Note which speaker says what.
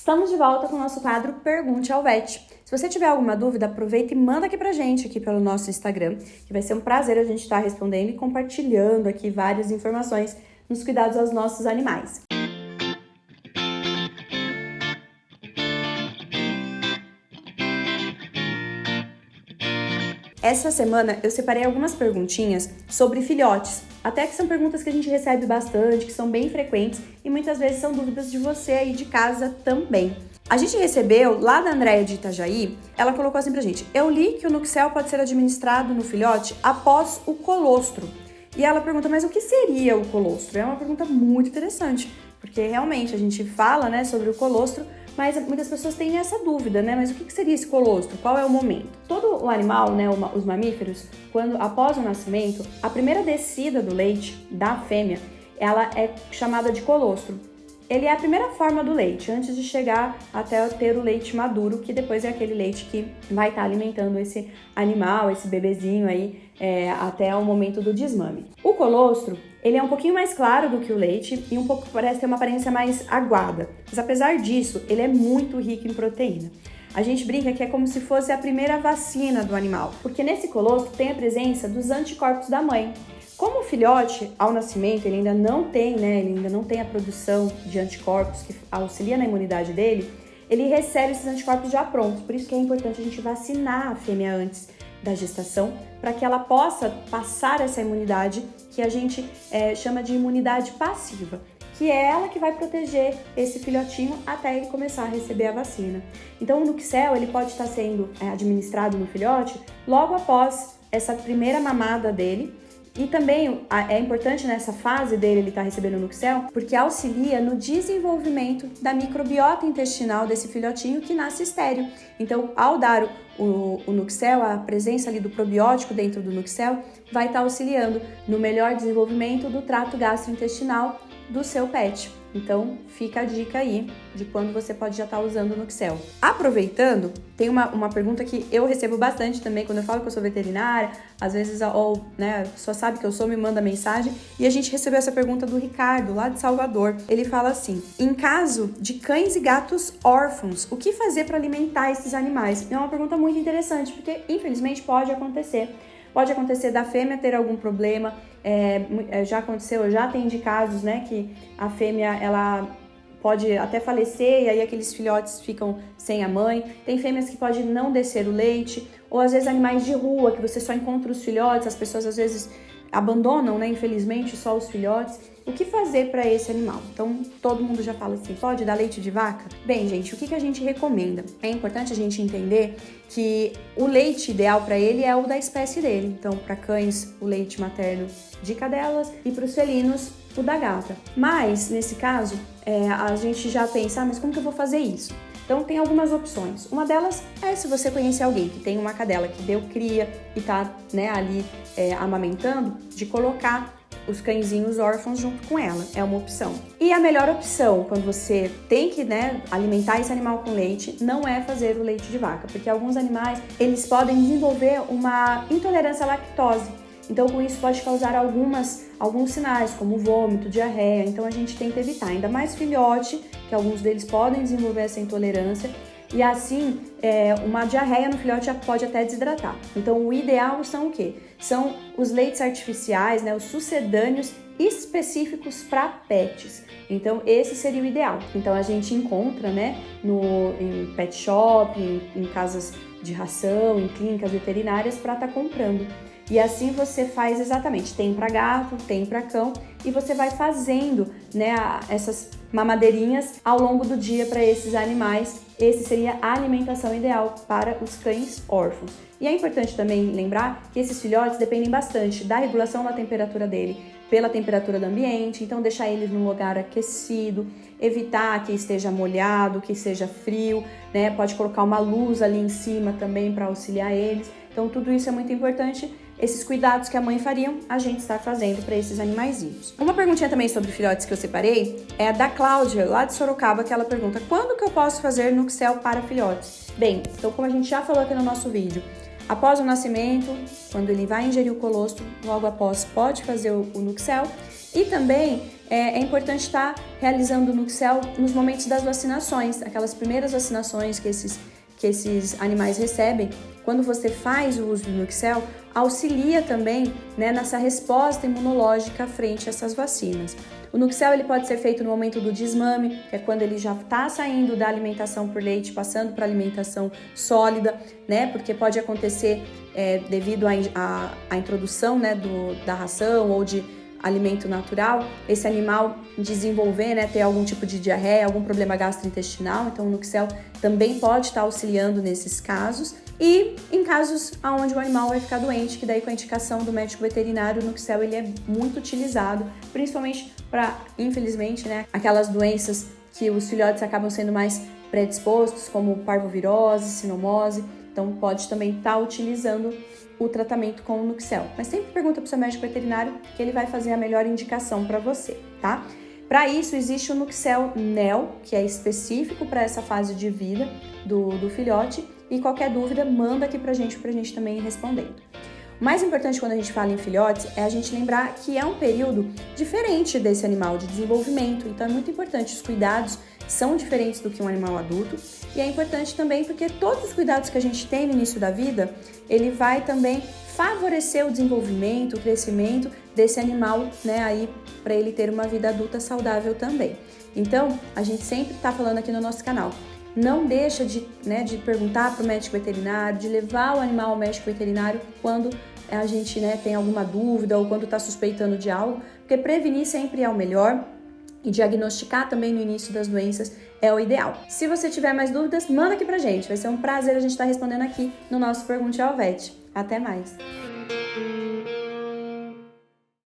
Speaker 1: Estamos de volta com o nosso quadro Pergunte ao Vet. Se você tiver alguma dúvida, aproveita e manda aqui pra gente, aqui pelo nosso Instagram, que vai ser um prazer a gente estar respondendo e compartilhando aqui várias informações nos cuidados aos nossos animais. Essa semana eu separei algumas perguntinhas sobre filhotes, até que são perguntas que a gente recebe bastante, que são bem frequentes e muitas vezes são dúvidas de você aí de casa também. A gente recebeu lá da Andréia de Itajaí, ela colocou assim pra gente: eu li que o Nuxel pode ser administrado no filhote após o colostro. E ela pergunta, mas o que seria o colostro? É uma pergunta muito interessante, porque realmente a gente fala, né, sobre o colostro, mas muitas pessoas têm essa dúvida, né? Mas o que seria esse colostro? Qual é o momento? Todo o animal, né, os mamíferos, após o nascimento, a primeira descida do leite da fêmea, ela é chamada de colostro. Ele é a primeira forma do leite, antes de chegar até ter o leite maduro, que depois é aquele leite que vai estar alimentando esse animal, esse bebezinho aí, até o momento do desmame. O colostro, ele é um pouquinho mais claro do que o leite e parece ter uma aparência mais aguada. Mas apesar disso, ele é muito rico em proteína. A gente brinca que é como se fosse a primeira vacina do animal, porque nesse colostro tem a presença dos anticorpos da mãe. Como o filhote, ao nascimento, ele ainda não tem a produção de anticorpos que auxilia na imunidade dele, ele recebe esses anticorpos já prontos. Por isso que é importante a gente vacinar a fêmea antes da gestação, para que ela possa passar essa imunidade que a gente chama de imunidade passiva, que é ela que vai proteger esse filhotinho até ele começar a receber a vacina. Então o Nuxel, ele pode estar sendo administrado no filhote logo após essa primeira mamada dele. E também é importante nessa fase dele ele estar recebendo o Nuxel, porque auxilia no desenvolvimento da microbiota intestinal desse filhotinho que nasce estéril. Então, ao dar o Nuxel, a presença ali do probiótico dentro do Nuxel vai estar auxiliando no melhor desenvolvimento do trato gastrointestinal do seu pet. Então, fica a dica aí de quando você pode já estar usando o Nuxel. Aproveitando, tem uma pergunta que eu recebo bastante também quando eu falo que eu sou veterinária, às vezes, a pessoa sabe que eu sou, me manda mensagem, e a gente recebeu essa pergunta do Ricardo, lá de Salvador. Ele fala assim: em caso de cães e gatos órfãos, o que fazer para alimentar esses animais? É uma pergunta muito interessante, porque infelizmente pode acontecer. Pode acontecer da fêmea ter algum problema, já aconteceu, já tem de casos, né, que a fêmea, ela pode até falecer e aí aqueles filhotes ficam sem a mãe. Tem fêmeas que podem não descer o leite, ou às vezes animais de rua, que você só encontra os filhotes, as pessoas às vezes abandonam, né, infelizmente, só os filhotes. O que fazer para esse animal? Então, todo mundo já fala assim, pode dar leite de vaca? Bem, gente, o que a gente recomenda? É importante a gente entender que o leite ideal para ele é o da espécie dele. Então, para cães, o leite materno de cadelas e para os felinos, o da gata. Mas, nesse caso, a gente já pensa, mas como que eu vou fazer isso? Então, tem algumas opções. Uma delas é se você conhecer alguém que tem uma cadela que deu cria e tá, né, ali amamentando, de colocar os cãezinhos órfãos junto com ela. É uma opção. E a melhor opção, quando você tem que, alimentar esse animal com leite, não é fazer o leite de vaca, porque alguns animais, eles podem desenvolver uma intolerância à lactose. Então, com isso, pode causar alguns sinais, como vômito, diarreia. Então, a gente tenta evitar, ainda mais filhote, que alguns deles podem desenvolver essa intolerância. E assim, uma diarreia no filhote já pode até desidratar. Então, o ideal são o quê? São os leites artificiais, né, os sucedâneos específicos para pets. Então, esse seria o ideal. Então, a gente encontra, né, em pet shop, em casas de ração, em clínicas veterinárias para estar comprando. E assim você faz exatamente, tem para gato, tem para cão, e você vai fazendo, né, essas mamadeirinhas ao longo do dia para esses animais. Esse seria a alimentação ideal para os cães órfãos. E é importante também lembrar que esses filhotes dependem bastante da regulação da temperatura dele, pela temperatura do ambiente, então deixar eles num lugar aquecido, evitar que esteja molhado, que seja frio, né? Pode colocar uma luz ali em cima também para auxiliar eles. Então tudo isso é muito importante. Esses cuidados que a mãe faria, a gente está fazendo para esses animaizinhos. Uma perguntinha também sobre filhotes que eu separei é a da Cláudia, lá de Sorocaba, que ela pergunta: quando que eu posso fazer Nuxel para filhotes? Bem, então como a gente já falou aqui no nosso vídeo, após o nascimento, quando ele vai ingerir o colostro, logo após pode fazer o Nuxel. E também é importante estar realizando o Nuxel nos momentos das vacinações, aquelas primeiras vacinações que esses animais recebem. Quando você faz o uso do Nuxel, auxilia também, né, nessa resposta imunológica frente a essas vacinas. O Nuxel ele pode ser feito no momento do desmame, que é quando ele já está saindo da alimentação por leite, passando para alimentação sólida, né? Porque pode acontecer devido à introdução, né, da ração ou de alimento natural, esse animal desenvolver, né, ter algum tipo de diarreia, algum problema gastrointestinal. Então o Nuxel também pode estar auxiliando nesses casos. E em casos onde o animal vai ficar doente, que daí com a indicação do médico veterinário, o Nuxel ele é muito utilizado, principalmente para, infelizmente, né, aquelas doenças que os filhotes acabam sendo mais predispostos, como parvovirose, sinomose. Então pode também estar utilizando o tratamento com o Nuxel. Mas sempre pergunta para o seu médico veterinário que ele vai fazer a melhor indicação para você, tá? Para isso, existe o Nuxel Neo, que é específico para essa fase de vida do filhote. E qualquer dúvida, manda aqui pra gente também ir respondendo. O mais importante quando a gente fala em filhotes é a gente lembrar que é um período diferente desse animal de desenvolvimento. Então é muito importante, os cuidados são diferentes do que um animal adulto. E é importante também porque todos os cuidados que a gente tem no início da vida, ele vai também favorecer o desenvolvimento, o crescimento desse animal, né, aí para ele ter uma vida adulta saudável também. Então, a gente sempre está falando aqui no nosso canal, não deixa de perguntar para o médico veterinário, de levar o animal ao médico veterinário quando a gente, né, tem alguma dúvida ou quando está suspeitando de algo, porque prevenir sempre é o melhor. E diagnosticar também no início das doenças é o ideal. Se você tiver mais dúvidas, manda aqui pra gente. Vai ser um prazer a gente estar respondendo aqui no nosso Pergunte ao Vet. Até mais!